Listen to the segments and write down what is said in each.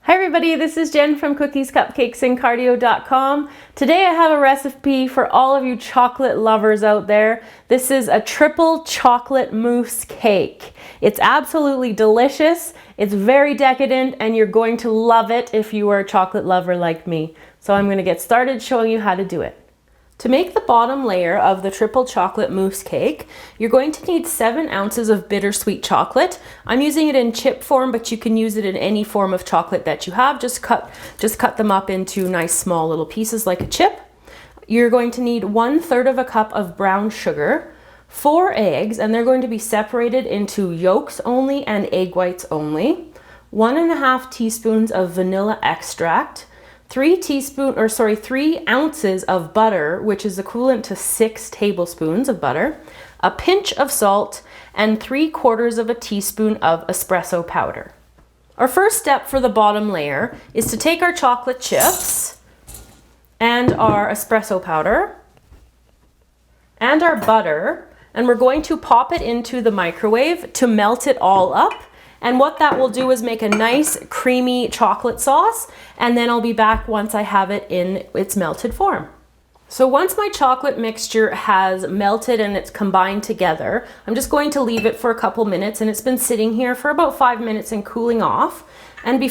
Hi everybody, this is Jen from Cookies, Cupcakes, and Cardio.com. Today I have a recipe for all of you chocolate lovers out there. This is a triple chocolate mousse cake. It's absolutely delicious, it's very decadent, and you're going to love it if you are a chocolate lover like me. So I'm going to get started showing you how to do it. To make the bottom layer of the triple chocolate mousse cake, you're going to need 7 ounces of bittersweet chocolate. I'm using it in chip form, but you can use it in any form of chocolate that you have. Just cut them up into nice small little pieces like a chip. You're going to need 1/3 of a cup of brown sugar, 4 eggs, and they're going to be separated into yolks only and egg whites only, 1.5 teaspoons of vanilla extract, 3 ounces of butter, which is equivalent to 6 tablespoons of butter, a pinch of salt, and 3/4 of a teaspoon of espresso powder. Our first step for the bottom layer is to take our chocolate chips and our espresso powder and our butter, and we're going to pop it into the microwave to melt it all up. And what that will do is make a nice creamy chocolate sauce, and then I'll be back once I have it in its melted form. So once my chocolate mixture has melted and it's combined together, I'm just going to leave it for a couple minutes, and it's been sitting here for about 5 minutes and cooling off. And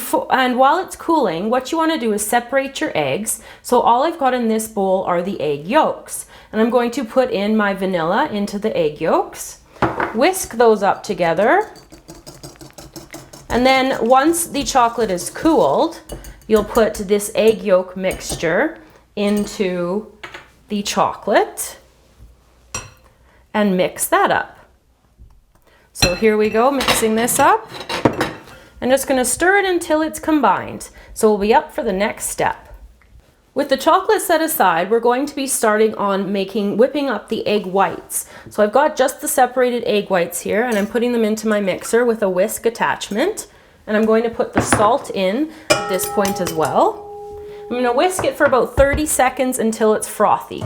while it's cooling, what you want to do is separate your eggs. So all I've got in this bowl are the egg yolks, and I'm going to put in my vanilla into the egg yolks, whisk those up together. And then once the chocolate is cooled, you'll put this egg yolk mixture into the chocolate and mix that up. So here we go, mixing this up. I'm just going to stir it until it's combined. So we'll be up for the next step. With the chocolate set aside, we're going to be starting on whipping up the egg whites. So I've got just the separated egg whites here, and I'm putting them into my mixer with a whisk attachment. And I'm going to put the salt in at this point as well. I'm going to whisk it for about 30 seconds until it's frothy.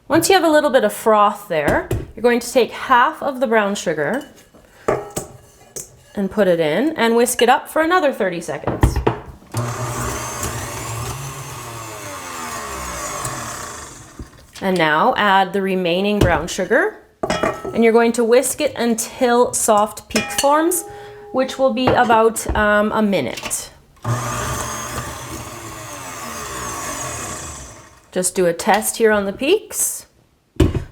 Once you have a little bit of froth there, you're going to take half of the brown sugar and put it in and whisk it up for another 30 seconds. And now add the remaining brown sugar, and you're going to whisk it until soft peaks forms, which will be about a minute. Just do a test here on the peaks.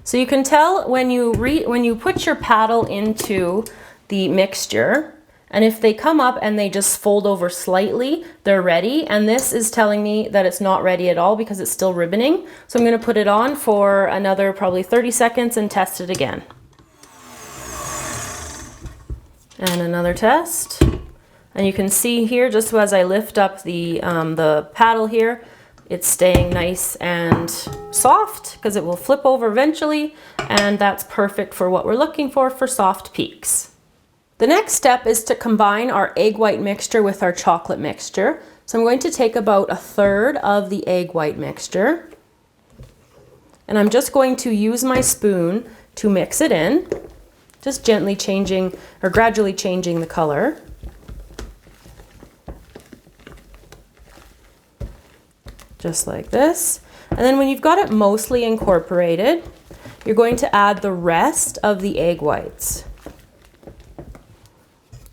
So you can tell when you put your paddle into the mixture, and if they come up and they just fold over slightly, they're ready. And this is telling me that it's not ready at all because it's still ribboning. So I'm going to put it on for another probably 30 seconds and test it again. And another test. And you can see here, just as I lift up the paddle here, it's staying nice and soft because it will flip over eventually, and that's perfect for what we're looking for soft peaks. The next step is to combine our egg white mixture with our chocolate mixture. So I'm going to take about 1/3 of the egg white mixture, and I'm just going to use my spoon to mix it in, just gently changing or gradually changing the color. Just like this. And then when you've got it mostly incorporated, you're going to add the rest of the egg whites.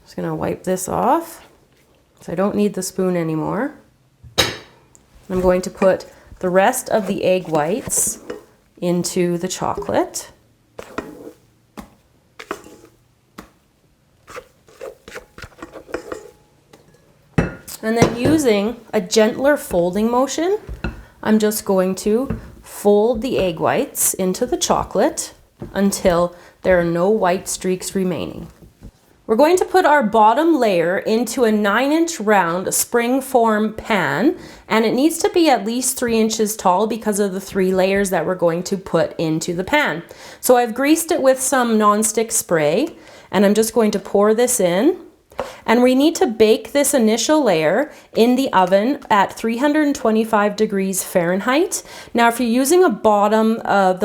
Just gonna wipe this off, so I don't need the spoon anymore. I'm going to put the rest of the egg whites into the chocolate. And then using a gentler folding motion, I'm just going to fold the egg whites into the chocolate until there are no white streaks remaining. We're going to put our bottom layer into a 9-inch round spring form pan, and it needs to be at least 3 inches tall because of the 3 layers that we're going to put into the pan. So I've greased it with some nonstick spray, and I'm just going to pour this in. And we need to bake this initial layer in the oven at 325 degrees Fahrenheit. Now, if you're using the bottom of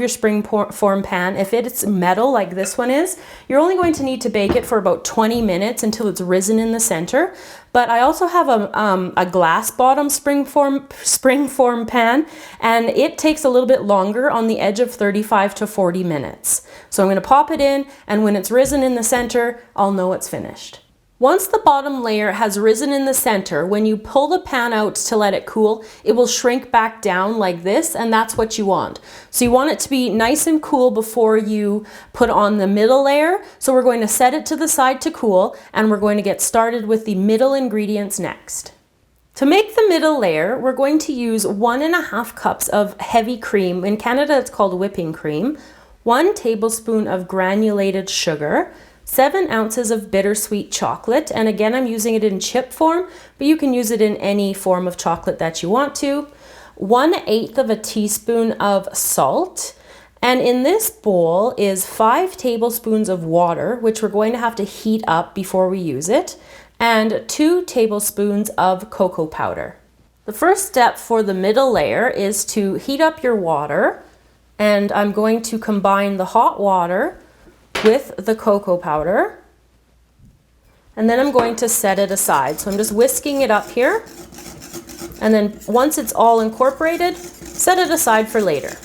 your springform pan, if it's metal like this one is, you're only going to need to bake it for about 20 minutes until it's risen in the center. But I also have a glass bottom springform pan, and it takes a little bit longer, on the edge of 35 to 40 minutes. So I'm going to pop it in, and when it's risen in the center, I'll know it's finished. Once the bottom layer has risen in the center, when you pull the pan out to let it cool, it will shrink back down like this, and that's what you want. So you want it to be nice and cool before you put on the middle layer. So we're going to set it to the side to cool, and we're going to get started with the middle ingredients next. To make the middle layer, we're going to use 1.5 cups of heavy cream. In Canada, it's called whipping cream, 1 tablespoon of granulated sugar, 7 ounces of bittersweet chocolate, and again, I'm using it in chip form, but you can use it in any form of chocolate that you want to. 1/8 of a teaspoon of salt, and in this bowl is 5 tablespoons of water, which we're going to have to heat up before we use it, and 2 tablespoons of cocoa powder. The first step for the middle layer is to heat up your water, and I'm going to combine the hot water with the cocoa powder, and then I'm going to set it aside. So I'm just whisking it up here, and then once it's all incorporated, set it aside for later.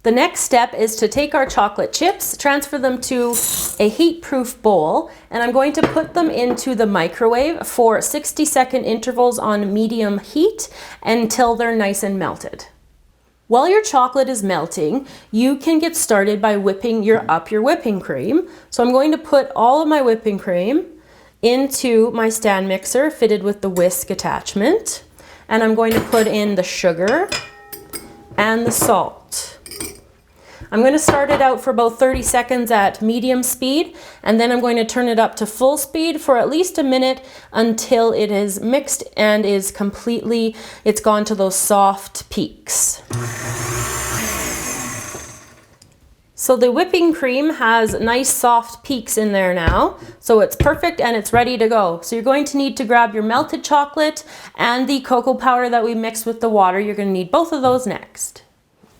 The next step is to take our chocolate chips, transfer them to a heat-proof bowl, and I'm going to put them into the microwave for 60-second intervals on medium heat until they're nice and melted. While your chocolate is melting, you can get started by whipping up your whipping cream. So I'm going to put all of my whipping cream into my stand mixer fitted with the whisk attachment. And I'm going to put in the sugar and the salt. I'm going to start it out for about 30 seconds at medium speed, and then I'm going to turn it up to full speed for at least a minute until it is mixed and is completely, it's gone to those soft peaks. So the whipping cream has nice soft peaks in there now, so it's perfect and it's ready to go. So you're going to need to grab your melted chocolate and the cocoa powder that we mixed with the water. You're going to need both of those next.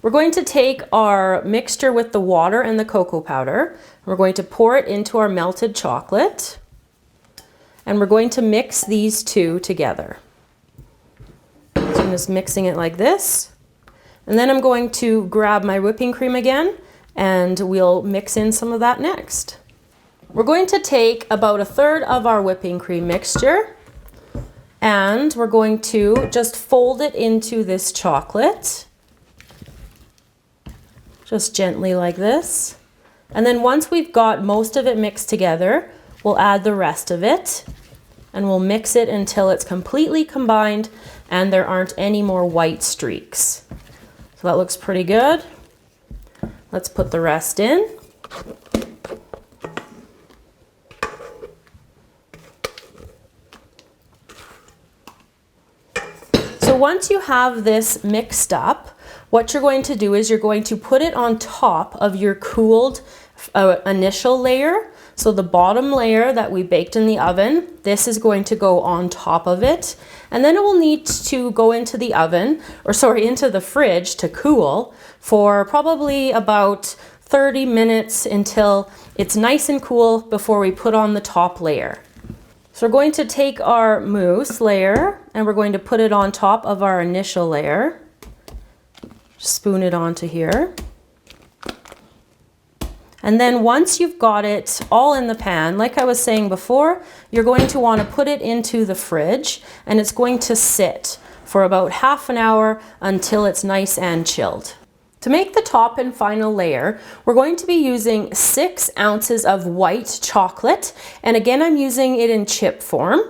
We're going to take our mixture with the water and the cocoa powder. We're going to pour it into our melted chocolate, and we're going to mix these two together. So I'm just mixing it like this. And then I'm going to grab my whipping cream again, and we'll mix in some of that next. We're going to take about 1/3 of our whipping cream mixture, and we're going to just fold it into this chocolate. Just gently like this. And then once we've got most of it mixed together, we'll add the rest of it, and we'll mix it until it's completely combined and there aren't any more white streaks. So that looks pretty good. Let's put the rest in. So once you have this mixed up, what you're going to do is you're going to put it on top of your cooled initial layer. So the bottom layer that we baked in the oven, this is going to go on top of it. And then it will need to go into the oven, into the fridge to cool for probably about 30 minutes until it's nice and cool before we put on the top layer. So we're going to take our mousse layer and we're going to put it on top of our initial layer. Spoon it onto here. And then once you've got it all in the pan, like I was saying before, you're going to want to put it into the fridge, and it's going to sit for about half an hour until it's nice and chilled. To make the top and final layer, we're going to be using 6 ounces of white chocolate, and again I'm using it in chip form.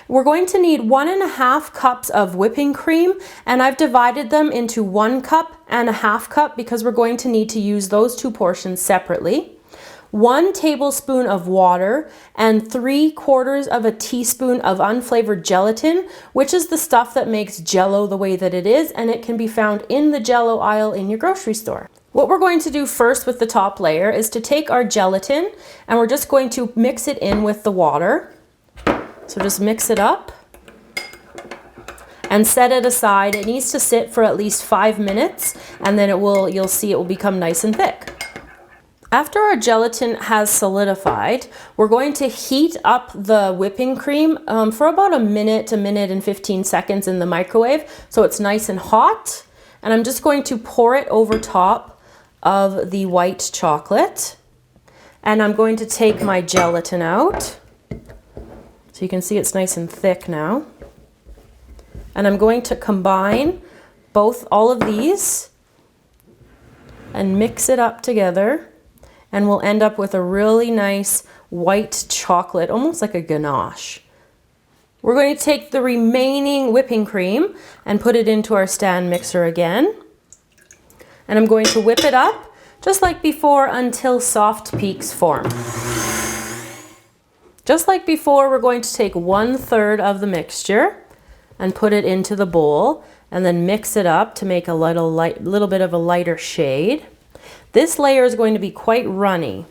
We're going to need 1.5 cups of whipping cream, and I've divided them into 1 cup and 1/2 cup because we're going to need to use those two portions separately. 1 tablespoon of water and 3/4 of a teaspoon of unflavored gelatin, which is the stuff that makes Jell-O the way that it is, and it can be found in the Jell-O aisle in your grocery store. What we're going to do first with the top layer is to take our gelatin and we're just going to mix it in with the water. So just mix it up and set it aside. It needs to sit for at least 5 minutes, and then you'll see it will become nice and thick. After our gelatin has solidified, we're going to heat up the whipping cream for about a minute and 15 seconds in the microwave, so it's nice and hot. And I'm just going to pour it over top of the white chocolate. And I'm going to take my gelatin out. So you can see it's nice and thick now. And I'm going to combine all of these and mix it up together. And we'll end up with a really nice white chocolate, almost like a ganache. We're going to take the remaining whipping cream and put it into our stand mixer again. And I'm going to whip it up just like before until soft peaks form. Just like before, we're going to take 1/3 of the mixture and put it into the bowl and then mix it up to make a little bit of a lighter shade. This layer is going to be quite runny,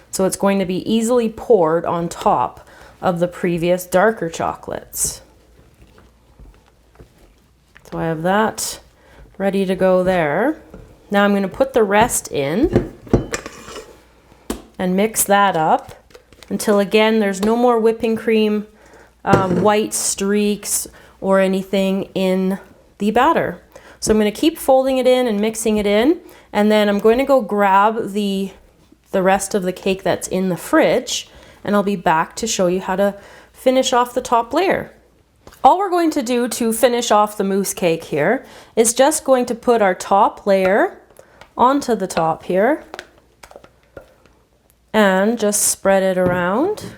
so it's going to be easily poured on top of the previous darker chocolates. So I have that ready to go there. Now I'm going to put the rest in and mix that up until, again, there's no more whipping cream, white streaks or anything in the batter. So I'm going to keep folding it in and mixing it in, and then I'm going to go grab the rest of the cake that's in the fridge, and I'll be back to show you how to finish off the top layer. All we're going to do to finish off the mousse cake here is just going to put our top layer onto the top here and just spread it around.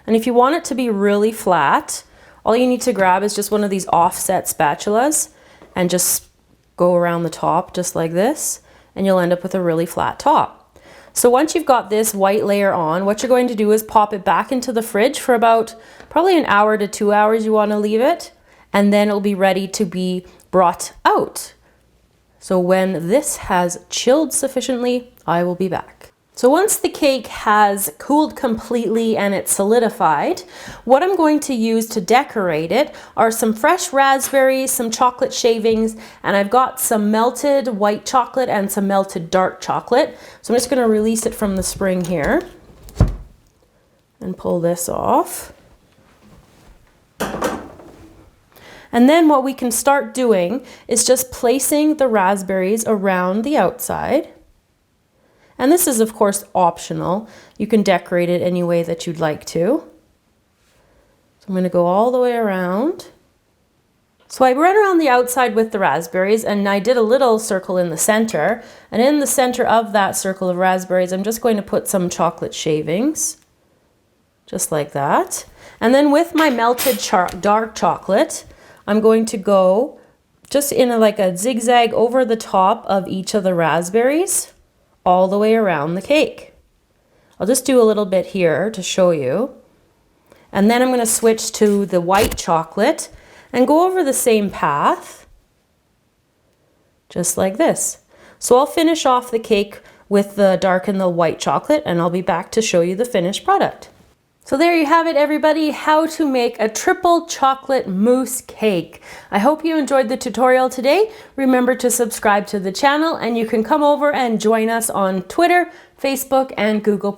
And if you want it to be really flat, all you need to grab is just one of these offset spatulas and just go around the top just like this, and you'll end up with a really flat top. So once you've got this white layer on, what you're going to do is pop it back into the fridge for about probably 1 hour to 2 hours you want to leave it, and then it'll be ready to be brought out. So when this has chilled sufficiently, I will be back. So once the cake has cooled completely and it's solidified, what I'm going to use to decorate it are some fresh raspberries, some chocolate shavings, and I've got some melted white chocolate and some melted dark chocolate. So I'm just going to release it from the spring here and pull this off. And then what we can start doing is just placing the raspberries around the outside. And this is, of course, optional. You can decorate it any way that you'd like to. So I'm going to go all the way around. So I ran around the outside with the raspberries, and I did a little circle in the center. And in the center of that circle of raspberries, I'm just going to put some chocolate shavings, just like that. And then with my melted dark chocolate, I'm going to go just in like a zigzag over the top of each of the raspberries, all the way around the cake. I'll just do a little bit here to show you. And then I'm going to switch to the white chocolate and go over the same path, just like this. So I'll finish off the cake with the dark and the white chocolate, and I'll be back to show you the finished product. So there you have it, everybody, how to make a triple chocolate mousse cake. I hope you enjoyed the tutorial today. Remember to subscribe to the channel, and you can come over and join us on Twitter, Facebook, and Google+.